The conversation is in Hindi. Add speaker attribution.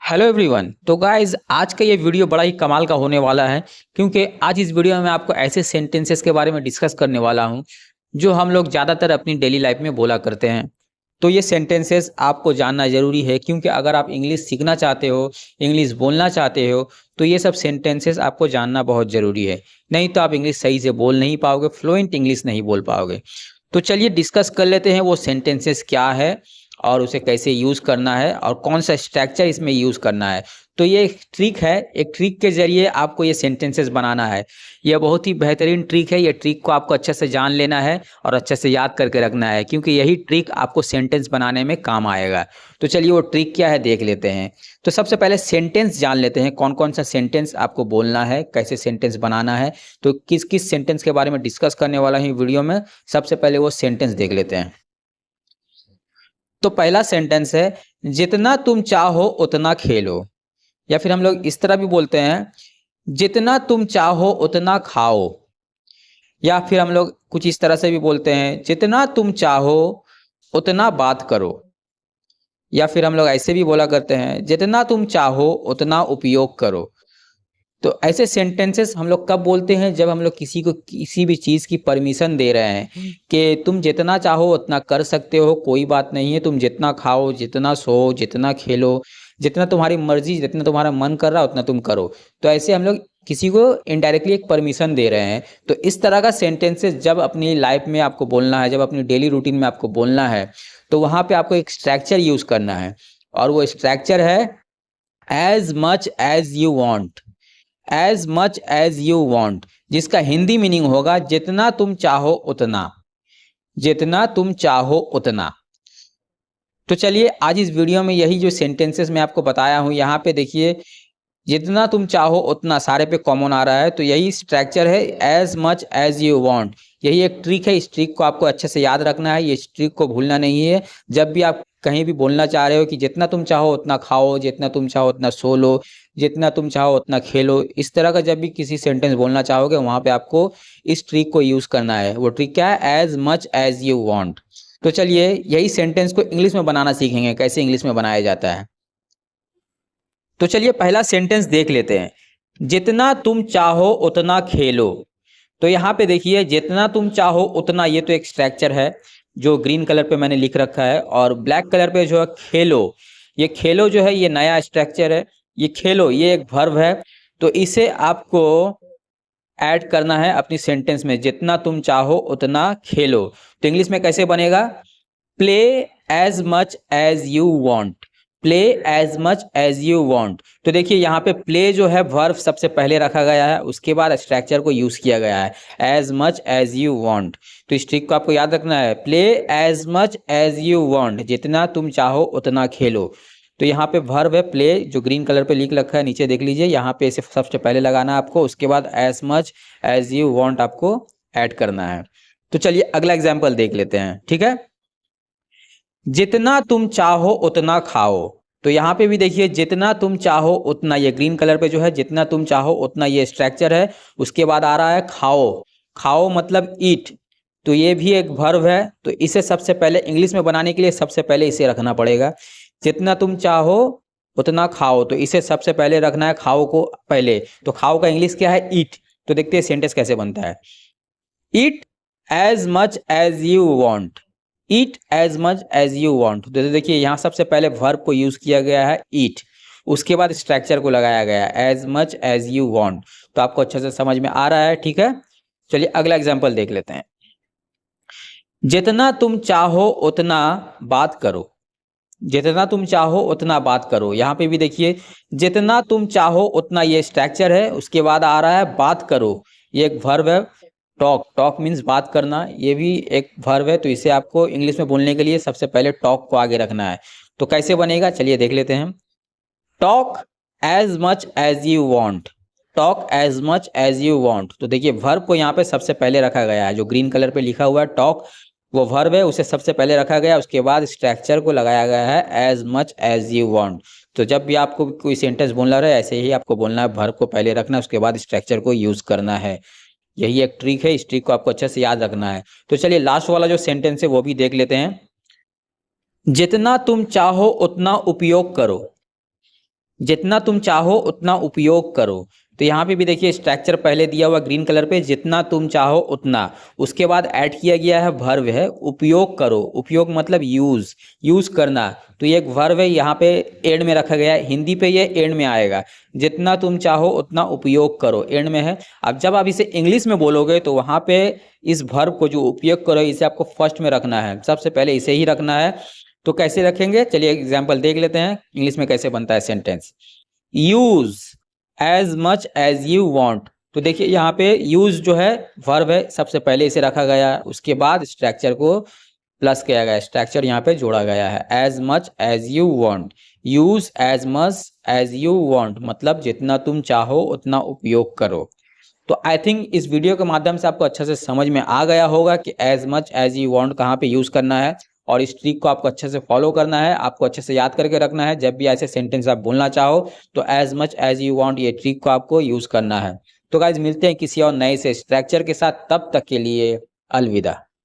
Speaker 1: Hello everyone. तो गाइज आज का ये वीडियो बड़ा ही कमाल का होने वाला है, क्योंकि आज इस वीडियो में मैं आपको ऐसे सेंटेंसेस के बारे में डिस्कस करने वाला हूं जो हम लोग ज़्यादातर अपनी डेली लाइफ में बोला करते हैं। तो ये सेंटेंसेस आपको जानना ज़रूरी है, क्योंकि अगर आप इंग्लिश सीखना चाहते हो, इंग्लिश बोलना चाहते हो, तो ये सब सेंटेंसेस आपको जानना बहुत ज़रूरी है। नहीं तो आप इंग्लिश सही से बोल नहीं पाओगे, फ्लुएंट इंग्लिश नहीं बोल पाओगे। तो चलिए डिस्कस कर लेते हैं वो सेंटेंसेस क्या है और उसे कैसे यूज़ करना है और कौन सा स्ट्रक्चर इसमें यूज़ करना है। तो ये एक ट्रिक है, एक ट्रिक के ज़रिए आपको ये सेंटेंसेस बनाना है। यह बहुत ही बेहतरीन ट्रिक है। ये ट्रिक को आपको अच्छे से जान लेना है और अच्छे से याद करके रखना है, क्योंकि यही ट्रिक आपको सेंटेंस बनाने में काम आएगा। तो चलिए वो ट्रिक क्या है देख लेते हैं। तो सबसे पहले सेंटेंस जान लेते हैं, कौन कौन सा सेंटेंस आपको बोलना है, कैसे सेंटेंस बनाना है। तो किस किस सेंटेंस के बारे में डिस्कस करने वाला हूँ वीडियो में, सबसे पहले वो सेंटेंस देख लेते हैं। तो पहला सेंटेंस है, जितना तुम चाहो उतना खेलो। या फिर हम लोग इस तरह भी बोलते हैं, जितना तुम चाहो उतना खाओ। या फिर हम लोग कुछ इस तरह से भी बोलते हैं, जितना तुम चाहो उतना बात करो। या फिर हम लोग ऐसे भी बोला करते हैं, जितना तुम चाहो उतना उपयोग करो। तो ऐसे सेंटेंसेस हम लोग कब बोलते हैं, जब हम लोग किसी को किसी भी चीज़ की परमिशन दे रहे हैं कि तुम जितना चाहो उतना कर सकते हो, कोई बात नहीं है, तुम जितना खाओ, जितना सो, जितना खेलो, जितना तुम्हारी मर्जी, जितना तुम्हारा मन कर रहा है उतना तुम करो। तो ऐसे हम लोग किसी को इनडायरेक्टली एक परमिशन दे रहे हैं। तो इस तरह का सेंटेंसेस जब अपनी लाइफ में आपको बोलना है, जब अपनी डेली रूटीन में आपको बोलना है, तो वहाँ पे आपको एक स्ट्रक्चर यूज़ करना है। और वो स्ट्रक्चर है, as much as you want. As much as you want, जिसका हिंदी मीनिंग होगा जितना तुम चाहो उतना। जितना तुम चाहो उतना। तो चलिए आज इस वीडियो में यही जो सेंटेंसेस मैं आपको बताया हूं, यहाँ पे देखिए, जितना तुम चाहो उतना सारे पे कॉमन आ रहा है। तो यही स्ट्रक्चर है, as much as you want. यही एक ट्रिक है, इस ट्रिक को आपको अच्छे से याद रखना है, ये इस ट्रिक को भूलना नहीं है। जब भी आप कहीं भी बोलना चाह रहे हो कि जितना तुम चाहो उतना खाओ, जितना तुम चाहो उतना सो लो, जितना तुम चाहो उतना खेलो, इस तरह का जब भी किसी सेंटेंस बोलना चाहोगे, वहाँ पे आपको इस ट्रिक को यूज़ करना है। वो ट्रिक क्या है, as much as you want. तो चलिए यही सेंटेंस को इंग्लिश में बनाना सीखेंगे, कैसे इंग्लिश में बनाया जाता है। तो चलिए पहला सेंटेंस देख लेते हैं, जितना तुम चाहो उतना खेलो। तो यहाँ पे देखिए, जितना तुम चाहो उतना, ये तो एक स्ट्रक्चर है जो ग्रीन कलर पे मैंने लिख रखा है, और ब्लैक कलर पे जो है खेलो, ये खेलो जो है ये नया स्ट्रक्चर है। ये खेलो ये एक वर्ब है। तो इसे आपको ऐड करना है अपनी सेंटेंस में, जितना तुम चाहो उतना खेलो। तो इंग्लिश में कैसे बनेगा, play as much as you want. Play as much as you want. तो देखिए यहाँ पे प्ले जो है वर्ब सबसे पहले रखा गया है, उसके बाद स्ट्रक्चर को यूज किया गया है, as much as you want. तो इस ट्रिक को आपको याद रखना है, play as much as you want, जितना तुम चाहो उतना खेलो। तो यहाँ पे वर्ब है प्ले, जो ग्रीन कलर पे लिख रखा है, नीचे देख लीजिए, यहाँ पे इसे सबसे पहले लगाना है आपको, उसके बाद as much as you want आपको ऐड करना है। तो चलिए अगला एग्जाम्पल देख लेते हैं, ठीक है। जितना तुम चाहो उतना खाओ। तो यहाँ पे भी देखिए, जितना तुम चाहो उतना, ये ग्रीन कलर पे जो है जितना तुम चाहो उतना, ये स्ट्रक्चर है। उसके बाद आ रहा है खाओ। खाओ मतलब ईट। तो ये भी एक वर्ब है। तो इसे सबसे पहले इंग्लिश में बनाने के लिए सबसे पहले इसे रखना पड़ेगा, जितना तुम चाहो उतना खाओ। तो इसे सबसे पहले रखना है, खाओ को पहले। तो खाओ का इंग्लिश क्या है, ईट। तो देखते हैं सेंटेंस कैसे बनता है, eat as much as you want. Eat as much as you want. तो देखिए यहाँ सबसे पहले वर्ब को यूज किया गया है ईट, उसके बाद स्ट्रक्चर को लगाया गया है as much as you want. तो आपको अच्छे से समझ में आ रहा है, ठीक है। चलिए अगला एग्जाम्पल देख लेते हैं, जितना तुम चाहो उतना बात करो। जितना तुम चाहो उतना बात करो। यहाँ पे भी देखिए, जितना तुम चाहो उतना, ये स्ट्रक्चर है, उसके बाद आ रहा है बात करो, ये एक वर्ब है। टॉक, टॉक मीन्स बात करना, ये भी एक वर्ब है। तो इसे आपको इंग्लिश में बोलने के लिए सबसे पहले टॉक को आगे रखना है। तो कैसे बनेगा, चलिए देख लेते हैं, talk as much as you want. Talk as much as you want. तो देखिए वर्ब को यहाँ पे सबसे पहले रखा गया है, जो ग्रीन कलर पे लिखा हुआ है टॉक, वो वर्ब है, उसे सबसे पहले रखा गया, उसके बाद स्ट्रक्चर को लगाया गया है as much as you want. तो जब भी आपको कोई सेंटेंस बोलना रहे, ऐसे ही आपको बोलना है, वर्ब को पहले रखना है, उसके बाद स्ट्रक्चर को यूज करना है। यही एक ट्रिक है, इस ट्रिक को आपको अच्छे से याद रखना है। तो चलिए लास्ट वाला जो सेंटेंस है वो भी देख लेते हैं, जितना तुम चाहो उतना उपयोग करो। जितना तुम चाहो उतना उपयोग करो। तो यहाँ पे भी देखिए स्ट्रक्चर पहले दिया हुआ ग्रीन कलर पे, जितना तुम चाहो उतना। उसके बाद ऐड किया गया है वर्ब है उपयोग करो। उपयोग मतलब यूज, यूज करना। तो ये एक वर्ब है, यहाँ पे एंड में रखा गया है। हिंदी पे ये एंड में आएगा, जितना तुम चाहो उतना उपयोग करो, एंड में है। अब जब आप इसे इंग्लिश में बोलोगे तो वहाँ पे इस वर्ब को जो उपयोग करो इसे आपको फर्स्ट में रखना है, सबसे पहले इसे ही रखना है। तो कैसे रखेंगे, चलिए एग्जाम्पल देख लेते हैं इंग्लिश में कैसे बनता है sentence. Use as much as you want. तो देखिए यहाँ पे यूज जो है वर्ब है, सबसे पहले इसे रखा गया, उसके बाद स्ट्रक्चर को प्लस किया गया, स्ट्रक्चर यहाँ पे जोड़ा गया है। As much as you want, use as much as you want मतलब जितना तुम चाहो उतना उपयोग करो। तो आई थिंक इस वीडियो के माध्यम से आपको अच्छे से समझ में आ गया होगा कि as much as you want कहाँ पे यूज करना है, और इस ट्रिक को आपको अच्छे से फॉलो करना है, आपको अच्छे से याद करके रखना है। जब भी ऐसे सेंटेंस आप बोलना चाहो तो as much as you want ये ट्रिक को आपको यूज करना है। तो गाइज मिलते हैं किसी और नए से स्ट्रक्चर के साथ, तब तक के लिए अलविदा।